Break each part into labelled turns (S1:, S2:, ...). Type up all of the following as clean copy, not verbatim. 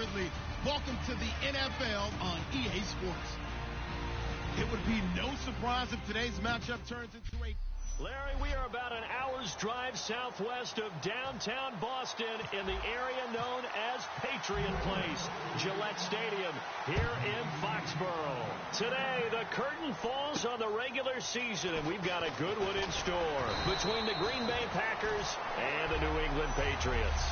S1: absolutely. Welcome to the NFL on EA Sports. It would be no surprise if today's matchup turns into a...
S2: Larry, we are about an hour's drive southwest of downtown Boston in the area known as Patriot Place, Gillette Stadium, here in Foxborough. Today, the curtain falls on the regular season, and we've got a good one in store between the Green Bay Packers and the New England Patriots.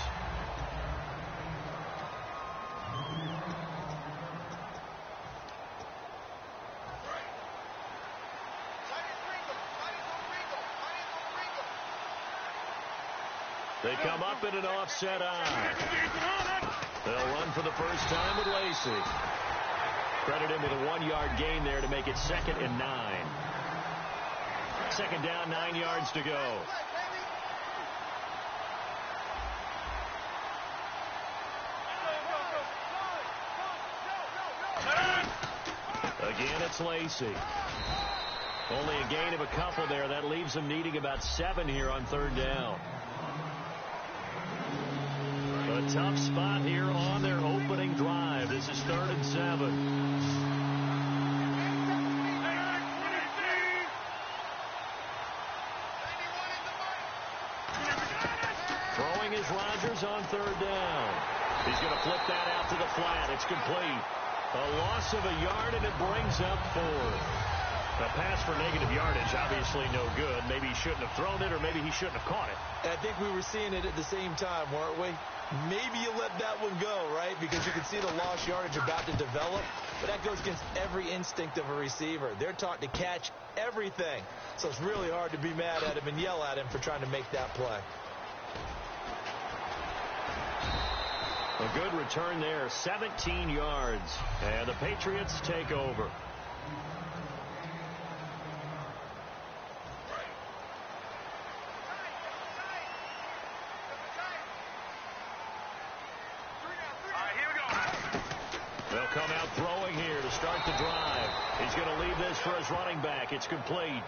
S2: They come up in an offset eye. They'll run for the first time with Lacey. Credit him with a 1-yard gain there to make it 2nd and 9. Second down, 9 yards to go. Again, it's Lacey. Only a gain of a couple there. That leaves them needing about 7 here on 3rd down. A tough spot here on their opening drive. This is 3rd and 7. Throwing is Rodgers on 3rd down. He's going to flip that out to the flat. It's complete. A loss of a yard, and it brings up 4th. A pass for negative yardage, obviously no good. Maybe he shouldn't have thrown it, or maybe he shouldn't have caught it.
S3: I think we were seeing it at the same time, weren't we? Maybe you let that one go, right? Because you can see the lost yardage about to develop. But that goes against every instinct of a receiver. They're taught to catch everything. So it's really hard to be mad at him and yell at him for trying to make that play.
S2: A good return there, 17 yards. And the Patriots take over. They'll come out throwing here to start the drive. He's going to leave this for his running back. It's complete.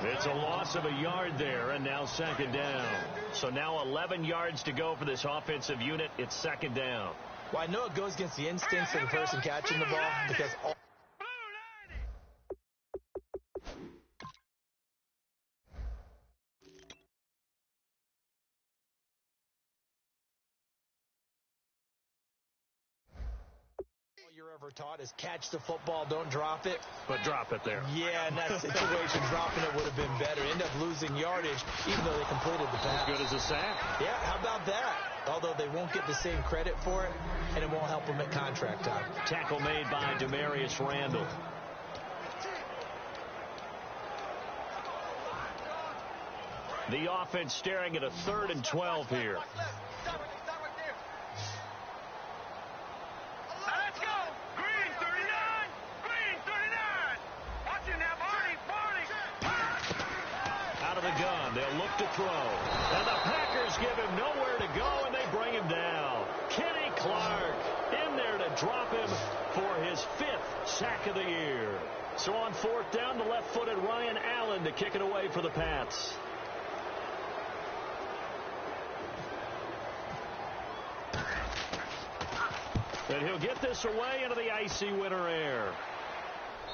S2: It's a loss of a yard there, and now 2nd down. So now 11 yards to go for this offensive unit. It's 2nd down.
S3: Well, I know it goes against the instincts of the person catching the ball because all you're ever taught is catch the football, don't drop it.
S2: But drop it there.
S3: Yeah, in that situation, dropping it would have been better. End up losing yardage, even though they completed the pass.
S2: As good as a sack.
S3: Yeah, how about that? Although they won't get the same credit for it, and it won't help them at contract time.
S2: Tackle made by Demarius Randall. The offense staring at a 3rd and 12 here. The gun. They'll look to throw. And the Packers give him nowhere to go, and they bring him down. Kenny Clark in there to drop him for his 5th sack of the year. So on 4th down, the left-footed Ryan Allen to kick it away for the Pats. And he'll get this away into the icy winter air.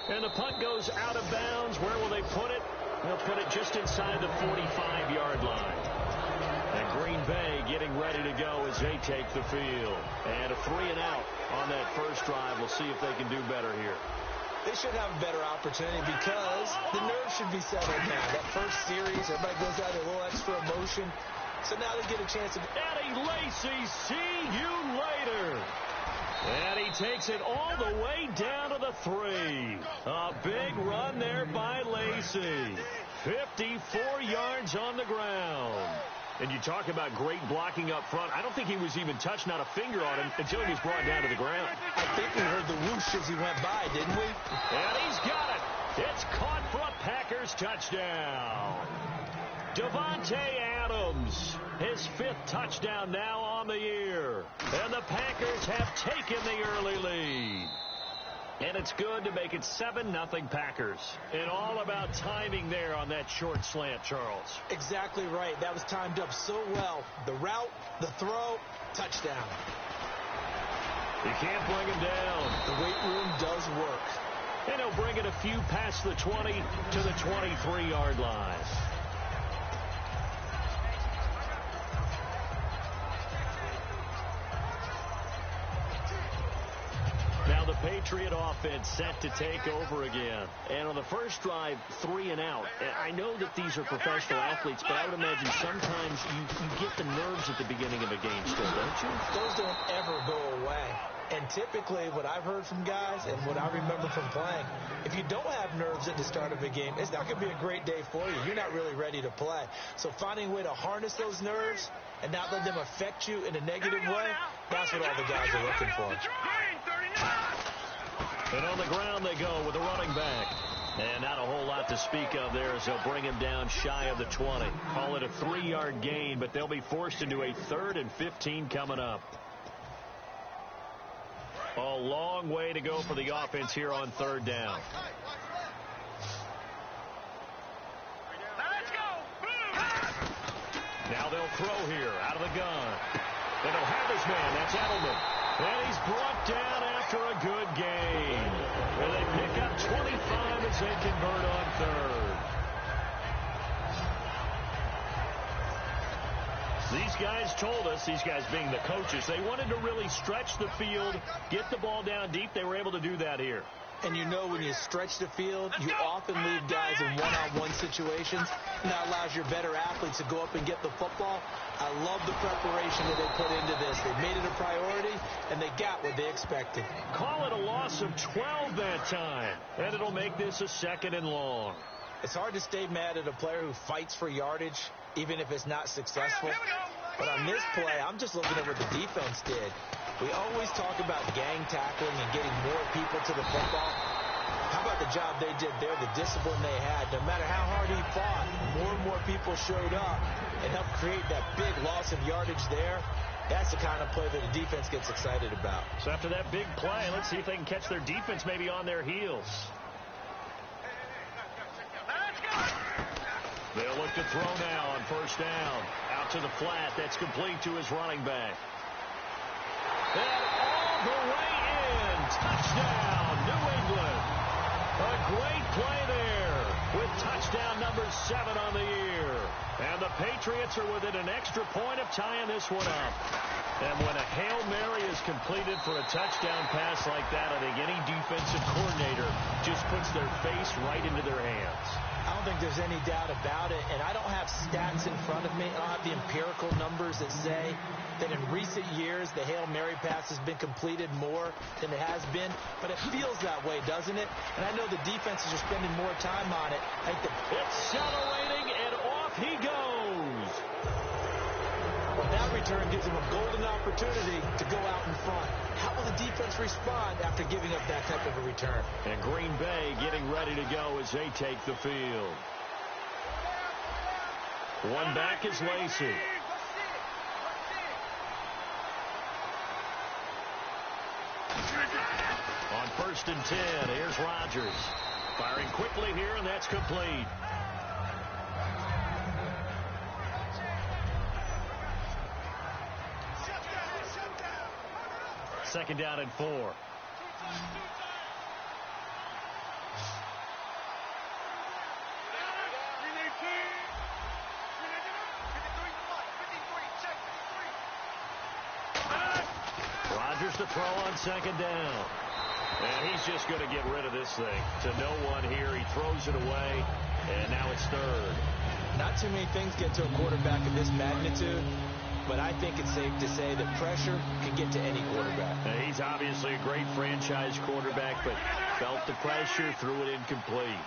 S2: And the punt goes out of bounds. Where will they put it? They'll put it just inside the 45-yard line. And Green Bay getting ready to go as they take the field. And a 3-and-out on that first drive. We'll see if they can do better here.
S3: They should have a better opportunity because the nerves should be settled now. That first series, everybody goes out with a little extra emotion. So now they get a chance to...
S2: Eddie Lacy, see you later. And he takes it all the way down to the 3. A big run there by Lacy. 54 yards on the ground. And you talk about great blocking up front. I don't think he was even touched, not a finger on him, until he was brought down to the ground.
S3: I think we heard the whoosh as he went by, didn't we?
S2: And he's got it. It's caught for a Packers touchdown. Devontae Adams, his 5th touchdown now on the year. And the Packers have taken the early lead. And it's good to make it 7-0 Packers. And all about timing there on that short slant, Charles.
S3: Exactly right. That was timed up so well. The route, the throw, touchdown.
S2: You can't bring him down.
S3: The weight room does work.
S2: And he'll bring it a few past the 20 to the 23-yard line. Now the Patriot offense set to take over again. And on the first drive, 3 and out. And I know that these are professional athletes, but I would imagine sometimes you get the nerves at the beginning of a game still, don't you?
S3: Those don't ever go away. And typically what I've heard from guys and what I remember from playing, if you don't have nerves at the start of a game, it's not going to be a great day for you. You're not really ready to play. So finding a way to harness those nerves and not let them affect you in a negative way, that's what all the guys are looking for.
S2: And on the ground they go with the running back. And not a whole lot to speak of there as they'll bring him down shy of the 20. Call it a 3-yard gain, but they'll be forced into a 3rd and 15 coming up. A long way to go for the offense here on 3rd down. Now they'll throw here out of the gun. And they'll have his man. That's Edelman. And he's brought down after a good gain. And they pick up 25 as they convert on 3rd. These guys told us, these guys being the coaches, they wanted to really stretch the field, get the ball down deep. They were able to do that here.
S3: And you know when you stretch the field, you often leave guys in one-on-one situations, and that allows your better athletes to go up and get the football. I love the preparation that they put into this. They made it a priority, and they got what they expected.
S2: Call it a loss of 12 that time, and it'll make this a 2nd and long.
S3: It's hard to stay mad at a player who fights for yardage, even if it's not successful. But on this play, I'm just looking at what the defense did. We always talk about gang tackling and getting more people to the football. How about the job they did there, the discipline they had? No matter how hard he fought, more and more people showed up and helped create that big loss of yardage there. That's the kind of play that the defense gets excited about.
S2: So after that big play, let's see if they can catch their defense maybe on their heels. They'll look to throw now on 1st down. Out to the flat. That's complete to his running back. And all the way in. Touchdown, New England. A great play there with touchdown number 7 on the year. And the Patriots are within an extra point of tying this one up. And when a Hail Mary is completed for a touchdown pass like that, I think any defensive coordinator just puts their face right into their hands.
S3: I don't think there's any doubt about it, and I don't have stats in front of me. I don't have the empirical numbers that say that in recent years the Hail Mary pass has been completed more than it has been, but it feels that way, doesn't it? And I know the defenses are spending more time on it.
S2: It's accelerating, and off he goes.
S3: Well, that return gives them a golden opportunity to go out in front. How will the defense respond after giving up that type of a return?
S2: And Green Bay getting ready to go as they take the field. One back is Lacey. On 1st and 10, here's Rodgers. Firing quickly here, and that's complete. Second down and 4. Rodgers to throw on 2nd down. And he's just going to get rid of this thing to no one here. He throws it away, and now it's 3rd.
S3: Not too many things get to a quarterback of this magnitude, but I think it's safe to say that pressure can get to any quarterback.
S2: He's obviously a great franchise quarterback, but felt the pressure, threw it incomplete.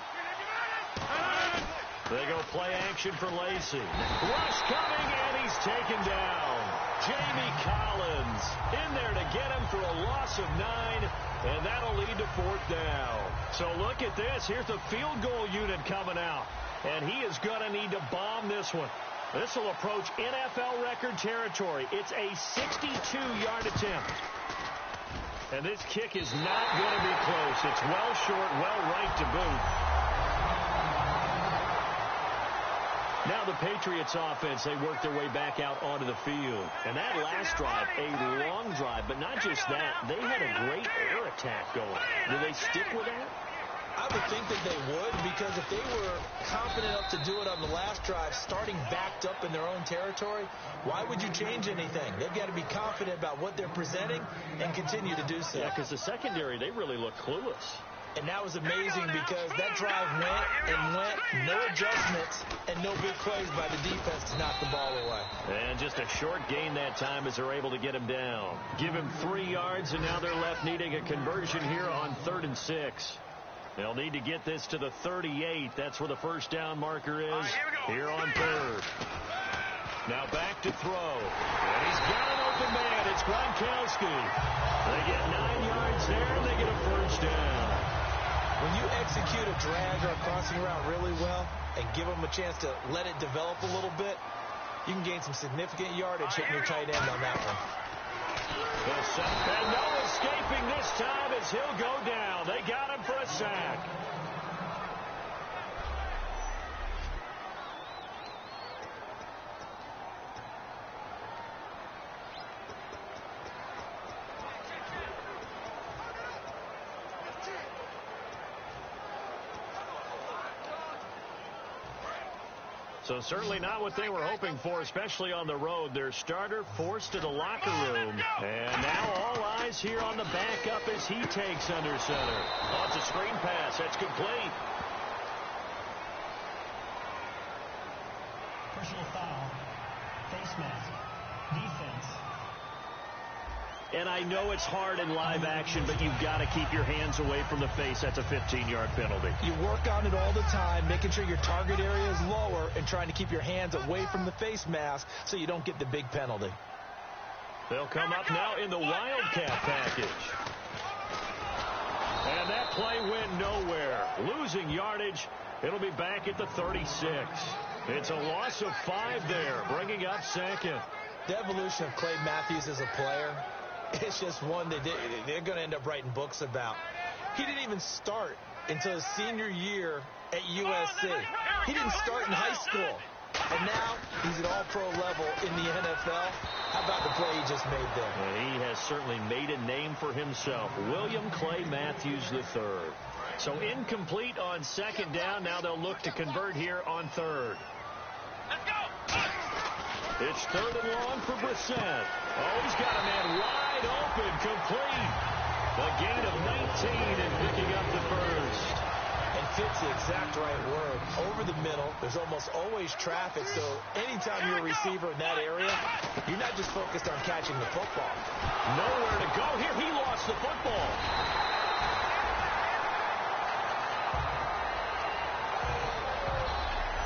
S2: They go play action for Lacey. Rush coming, and he's taken down. Jamie Collins in there to get him for a loss of 9, and that'll lead to 4th down. So look at this. Here's the field goal unit coming out, and he is going to need to bomb this one. This will approach NFL record territory. It's a 62-yard attempt. And this kick is not going to be close. It's well short, well right to boot. Now the Patriots offense, they work their way back out onto the field. And that last drive, a long drive, but not just that. They had a great air attack going. Do they stick with that?
S3: I would think that they would, because if they were confident enough to do it on the last drive, starting backed up in their own territory, why would you change anything? They've got to be confident about what they're presenting and continue to do so.
S2: Yeah, because the secondary, they really look clueless.
S3: And that was amazing because that drive went, no adjustments, and no big plays by the defense to knock the ball away.
S2: And just a short gain that time as they're able to get him down. Give him 3 yards, and now they're left needing a conversion here on 3rd and 6. They'll need to get this to the 38. That's where the first down marker is here on 3rd. Now back to throw. And he's got an open man. It's Gronkowski. They get 9 yards there, and they get a first down.
S3: When you execute a drag or a crossing route really well and give them a chance to let it develop a little bit, you can gain some significant yardage hitting your tight end on that one.
S2: And no escaping this time as he'll go down. They got him for a sack. So certainly not what they were hoping for, especially on the road. Their starter forced to the locker room. And now all eyes here on the backup as he takes under center. Oh, it's a screen pass. That's complete.
S4: Personal foul. Face mask. Defense.
S2: And I know it's hard in live action, but you've got to keep your hands away from the face. That's a 15-yard penalty.
S3: You work on it all the time, making sure your target area is lower and trying to keep your hands away from the face mask so you don't get the big penalty.
S2: They'll come up now in the Wildcat package. And that play went nowhere. Losing yardage. It'll be back at the 36. It's a loss of 5 there, bringing up second.
S3: The evolution of Clay Matthews as a player, it's just one that they're going to end up writing books about. He didn't even start until his senior year at USC. He didn't start in high school. And now he's at all-pro level in the NFL. How about the play he just made there?
S2: Well, he has certainly made a name for himself. William Clay Matthews III. So incomplete on second down. Now they'll look to convert here on 3rd.
S1: Let's go.
S2: It's 3rd and long for Brissett. Oh, he's got a man wide open, complete. A gain of 19 and picking up the first.
S3: And fits the exact right word. Over the middle, there's almost always traffic, so anytime you're a receiver in that area, you're not just focused on catching the football.
S2: Nowhere to go here. He lost the football.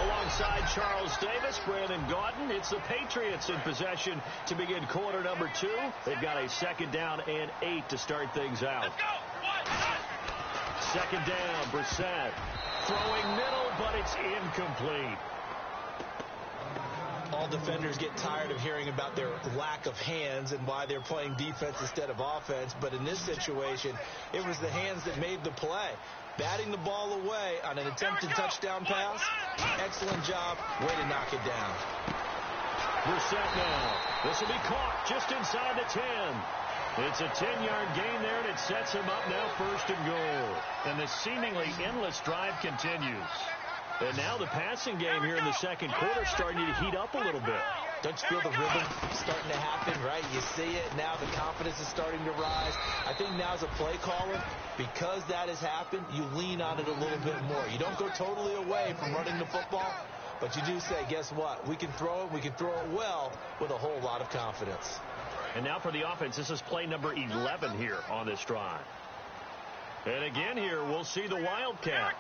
S2: Alongside Charles Davis, Brandon Gaudin, it's the Patriots in possession to begin quarter number 2. They've got a 2nd down and 8 to start things out. 2nd down, Brissett throwing middle, but it's incomplete.
S3: All defenders get tired of hearing about their lack of hands and why they're playing defense instead of offense, but in this situation, it was the hands that made the play. Batting the ball away on an attempted touchdown pass, excellent job, way to knock it down.
S2: Brissett now. This will be caught just inside the 10. It's a 10-yard gain there, and it sets him up now 1st and goal. And the seemingly endless drive continues. And now the passing game here in the second quarter starting to heat up a little bit.
S3: Don't you feel the rhythm starting to happen, right? You see it. Now the confidence is starting to rise. I think now as a play caller, because that has happened, you lean on it a little bit more. You don't go totally away from running the football, but you do say, guess what? We can throw it. We can throw it well with a whole lot of confidence.
S2: And now for the offense, this is play number 11 here on this drive. And again here, we'll see the Wildcat.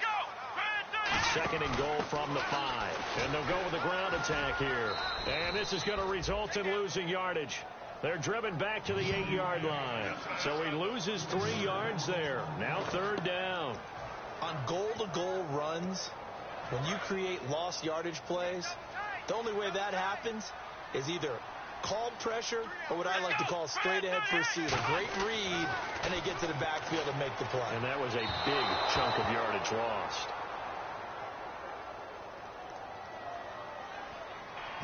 S2: 2nd and goal from the 5. And they'll go with the ground attack here. And this is going to result in losing yardage. They're driven back to the 8-yard line. So he loses 3 yards there. Now 3rd down.
S3: On goal-to-goal runs, when you create lost yardage plays, the only way that happens is either called pressure or what I like to call straight-ahead pursuit. A great read, and they get to the backfield and make the play.
S2: And that was a big chunk of yardage lost.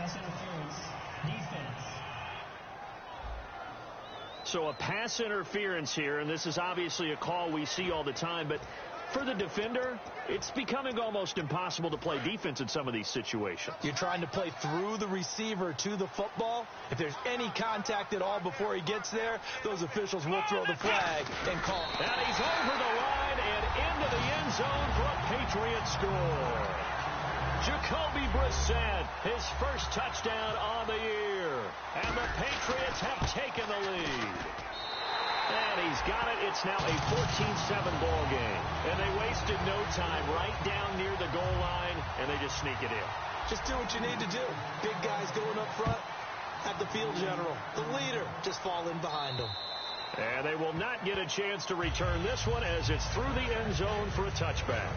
S4: Pass interference. Defense.
S2: So a pass interference here, and this is obviously a call we see all the time, but for the defender, it's becoming almost impossible to play defense in some of these situations.
S3: You're trying to play through the receiver to the football. If there's any contact at all before he gets there, those officials will throw the flag and call.
S2: And he's over the line and into the end zone for a Patriot score. Jacoby Brissett, his first touchdown on the year. And the Patriots have taken the lead. And he's got it. It's now a 14-7 ball game. And they wasted no time right down near the goal line, and they just sneak it in.
S3: Just do what you need to do. Big guys going up front. Have the field general, the leader, just fall in behind them.
S2: And they will not get a chance to return this one as it's through the end zone for a touchback.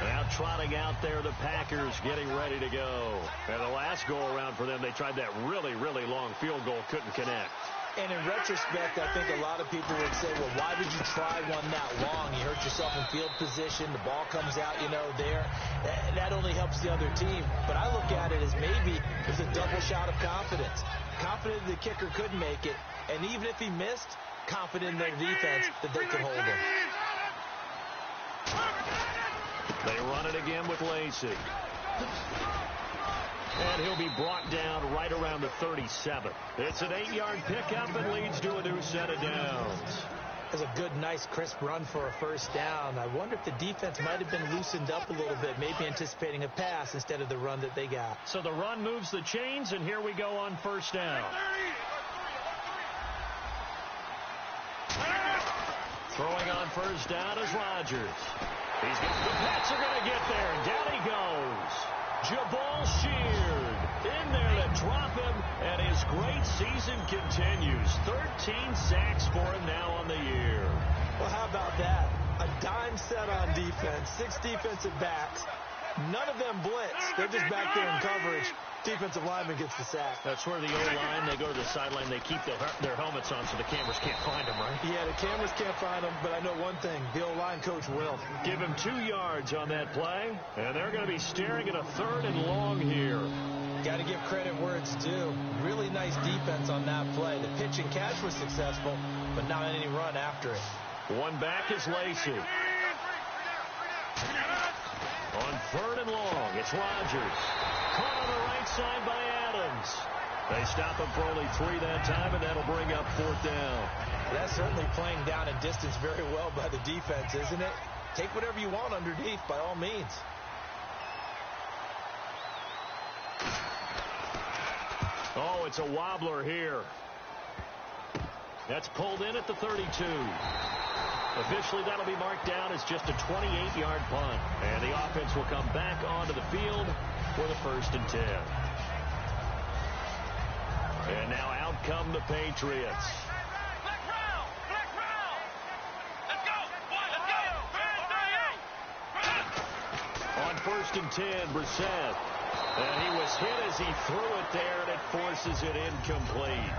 S2: Now trotting out there, the Packers getting ready to go. And the last go-around for them, they tried that really, really long field goal, couldn't connect.
S3: And in retrospect, I think a lot of people would say, well, why would you try one that long? You hurt yourself in field position. The ball comes out, there. That only helps the other team. But I look at it as maybe it's a double shot of confidence. Confident the kicker could make it. And even if he missed, confident in their defense that they could hold him.
S2: They run it again with Lacey. And he'll be brought down right around the 37. It's an 8-yard pickup and leads to a new set of downs.
S3: That's a good, nice, crisp run for a first down. I wonder if the defense might have been loosened up a little bit, maybe anticipating a pass instead of the run that they got.
S2: So the run moves the chains, and here we go on first down. Throwing on first down is Rodgers. The Pats are going to get there, and down he goes. Jabal Sheard in there to drop him, and his great season continues. 13 sacks for him now on the year.
S3: Well, how about that? A dime set on defense, 6 defensive backs. None of them blitz. They're just back there in coverage. Defensive lineman gets the sack.
S2: That's where the O-line, they go to the sideline, they keep their helmets on so the cameras can't find them, right?
S3: Yeah, the cameras can't find them, but I know one thing. The O-line coach will.
S2: Give him 2 yards on that play, and they're going to be staring at a 3rd and long here.
S3: Got to give credit where it's due. Really nice defense on that play. The pitch and catch was successful, but not any run after it.
S2: One back is Lacey. On 3rd and long, it's Rodgers. Caught on the right side by Adams. They stop him for only 3 that time, and that'll bring up 4th down.
S3: That's certainly playing down a distance very well by the defense, isn't it? Take whatever you want underneath, by all means.
S2: Oh, it's a wobbler here. That's pulled in at the 32. Officially, that'll be marked down as just a 28-yard punt. And the offense will come back onto the field for the 1st and 10. And now out come the Patriots. On 1st and 10, Brissett. And he was hit as he threw it there, and it forces it incomplete.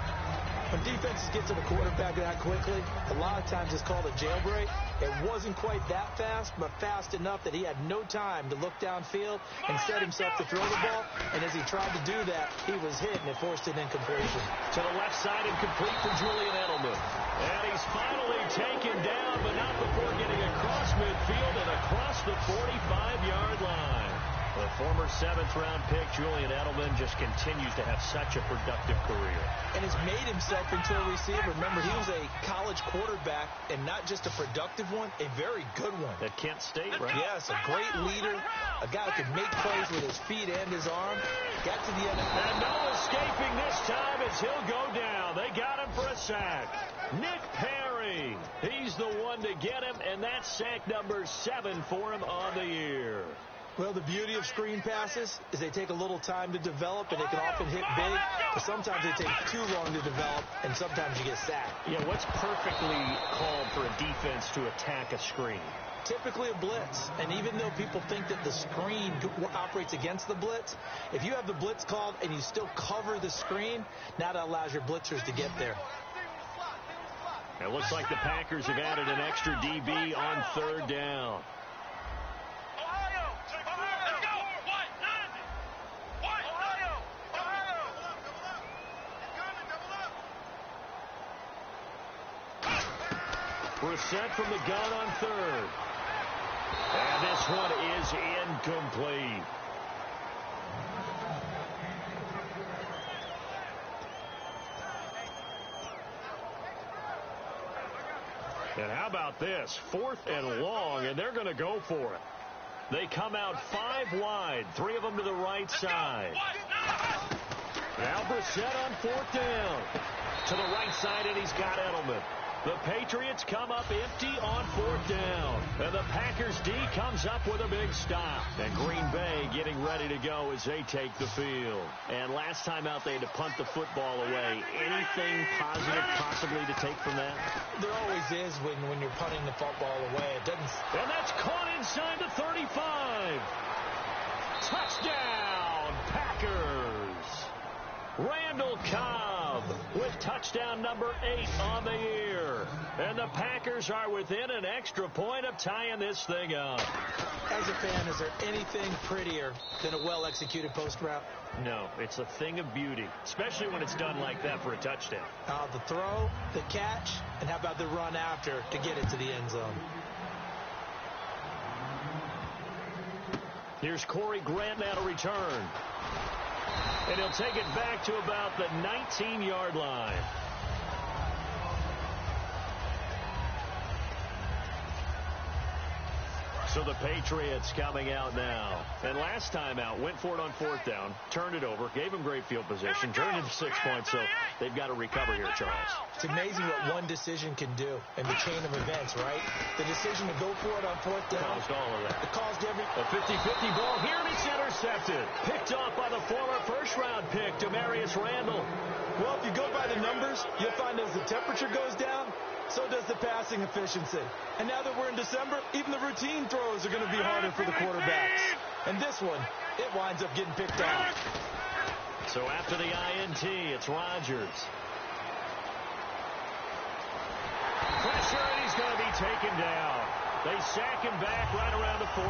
S3: When defenses get to the quarterback that quickly, a lot of times it's called a jailbreak. It wasn't quite that fast, but fast enough that he had no time to look downfield and set himself to throw the ball. And as he tried to do that, he was hit, and it forced an incompletion.
S2: To the left side, incomplete for Julian Edelman. And he's finally taken down, but not before getting across midfield and across the 45-yard line. The former 7th-round pick, Julian Edelman, just continues to have such a productive career.
S3: And has made himself into a receiver. Remember, he was a college quarterback, and not just a productive one, a very good one.
S2: At Kent State, right?
S3: Yes, a great leader, a guy who could make plays with his feet and his arm. Got to the NFL.
S2: And no escaping this time as he'll go down. They got him for a sack. Nick Perry, he's the one to get him, and that's sack number 7 for him on the year.
S3: Well, the beauty of screen passes is they take a little time to develop, and they can often hit big, but sometimes they take too long to develop, and sometimes you get sacked.
S2: Yeah, what's perfectly called for a defense to attack a screen?
S3: Typically a blitz, and even though people think that the screen operates against the blitz, if you have the blitz called and you still cover the screen, now that allows your blitzers to get there.
S2: It looks like the Packers have added an extra DB on 3rd down. Brissett from the gun on third. And this one is incomplete. And how about this? 4th and long, and they're going to go for it. They come out 5 wide, 3 of them to the right side. Now Brissett on 4th down. To the right side, and he's got Edelman. The Patriots come up empty on 4th down. And the Packers D comes up with a big stop. And Green Bay getting ready to go as they take the field. And last time out, they had to punt the football away. Anything positive possibly to take from that?
S3: There always is when you're punting the football away. It doesn't.
S2: And that's caught inside the 35. Touchdown, Packers. Randall Cobb with touchdown number 8 on the year. And the Packers are within an extra point of tying this thing up.
S3: As a fan, is there anything prettier than a well-executed post route?
S2: No, it's a thing of beauty, especially when it's done like that for a touchdown.
S3: The throw, the catch, and how about the run after to get it to the end zone?
S2: Here's Corey Grant now to return. And he'll take it back to about the 19-yard line. So the Patriots coming out now. And last time out, went for it on 4th down, turned it over, gave him great field position, turned it into 6 points, so they've got to recover here, Charles.
S3: It's amazing what one decision can do in the chain of events, right? The decision to go for it on 4th down.
S2: Caused all of that.
S3: It caused every...
S2: A 50-50 ball here, and it's intercepted. Picked off by the former first-round pick, Demarius Randall.
S3: Well, if you go by the numbers, you'll find as the temperature goes down, so does the passing efficiency. And now that we're in December, even the routine throws are going to be harder for the quarterbacks. And this one, it winds up getting picked off.
S2: So after the INT, it's Rodgers. Pressure, and he's going to be taken down. They sack him back right around the 44.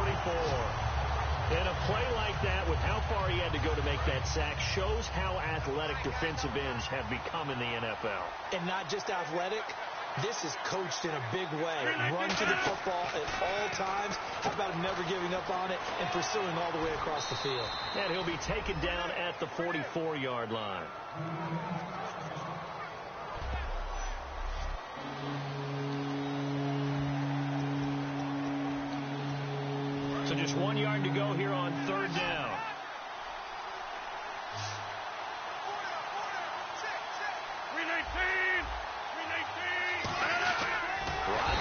S2: And a play like that, with how far he had to go to make that sack, shows how athletic defensive ends have become in the NFL.
S3: And not just athletic. This is coached in a big way. Run to the football at all times. How about him never giving up on it and pursuing all the way across the field?
S2: And he'll be taken down at the 44-yard line. So just 1 yard to go here on 3rd down.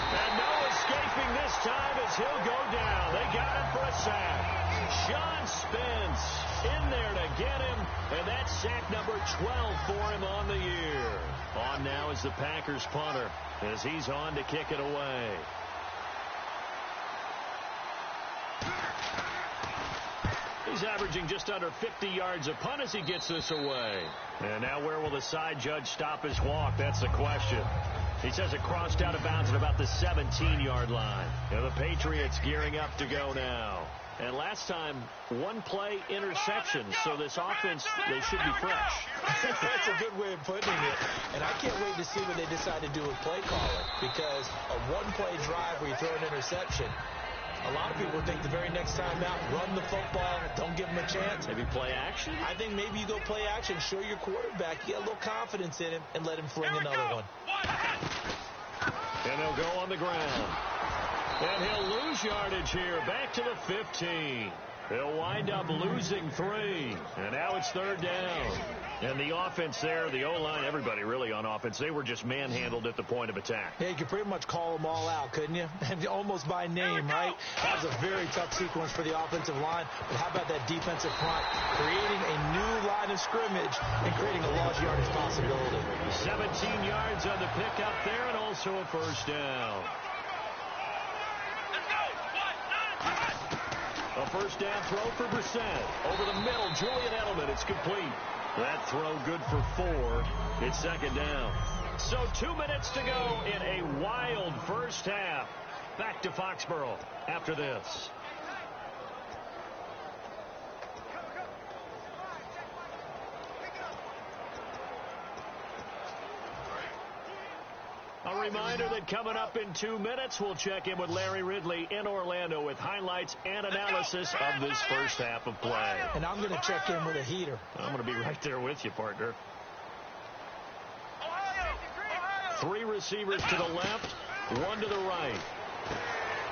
S2: And no escaping this time as he'll go down. They got him for a sack. John Spence in there to get him, and that's sack number 12 for him on the year. On now is the Packers punter as he's on to kick it away. He's averaging just under 50 yards a punt as he gets this away. And now where will the side judge stop his walk? That's the question. He says it crossed out of bounds at about the 17-yard line. And the Patriots gearing up to go now. And last time, 1 play interception. So this offense, they should be fresh.
S3: That's a good way of putting it. And I can't wait to see what they decide to do with play calling. Because a 1-play drive where you throw an interception, a lot of people think the very next time out, run the football, don't give him a chance.
S2: Maybe play action?
S3: I think maybe you go play action, show your quarterback, you get a little confidence in him, and let him fling another one.
S2: And they'll go on the ground. And he'll lose yardage here, back to the 15. He'll wind up losing 3. And now it's 3rd down. And the offense there, the O-line, everybody really on offense, they were just manhandled at the point of attack.
S3: Yeah, you could pretty much call them all out, couldn't you? Almost by name, right? That was a very tough sequence for the offensive line. But how about that defensive front? Creating a new line of scrimmage and creating a large yardage possibility.
S2: 17 yards on the pickup there and also a 1st down. A 1st down throw for Brissett. Over the middle, Julian Edelman. It's complete. That throw good for 4. It's 2nd down. So 2 minutes to go in a wild first half. Back to Foxborough after this. A reminder that coming up in 2 minutes, we'll check in with Larry Ridley in Orlando with highlights and analysis of this first half of play.
S3: And I'm going to check in with a heater.
S2: I'm going to be right there with you, partner. 3 receivers to the left, 1 to the right.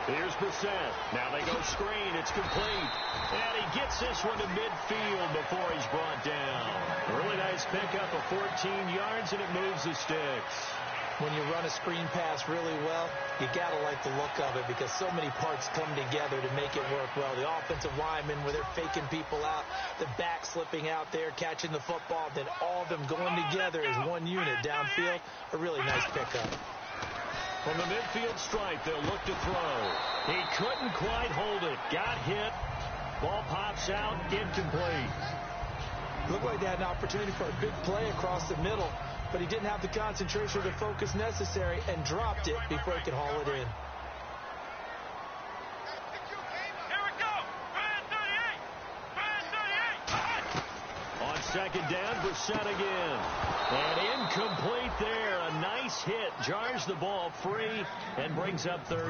S2: Here's Brissett. Now they go screen. It's complete. And he gets this one to midfield before he's brought down. A really nice pickup of 14 yards, and it moves the sticks.
S3: When you run a screen pass really well, you got to like the look of it because so many parts come together to make it work well. The offensive linemen, where they're faking people out, the back slipping out there, catching the football, then all of them going together as one unit downfield. A really nice pickup.
S2: From the midfield stripe, they'll look to throw. He couldn't quite hold it. Got hit. Ball pops out, incomplete.
S3: Looked like they had an opportunity for a big play across the middle, but he didn't have the concentration or the focus necessary and dropped it before he could haul it in.
S2: On second down, Brissett again. And incomplete there. A nice hit. Jars the ball free and brings up third.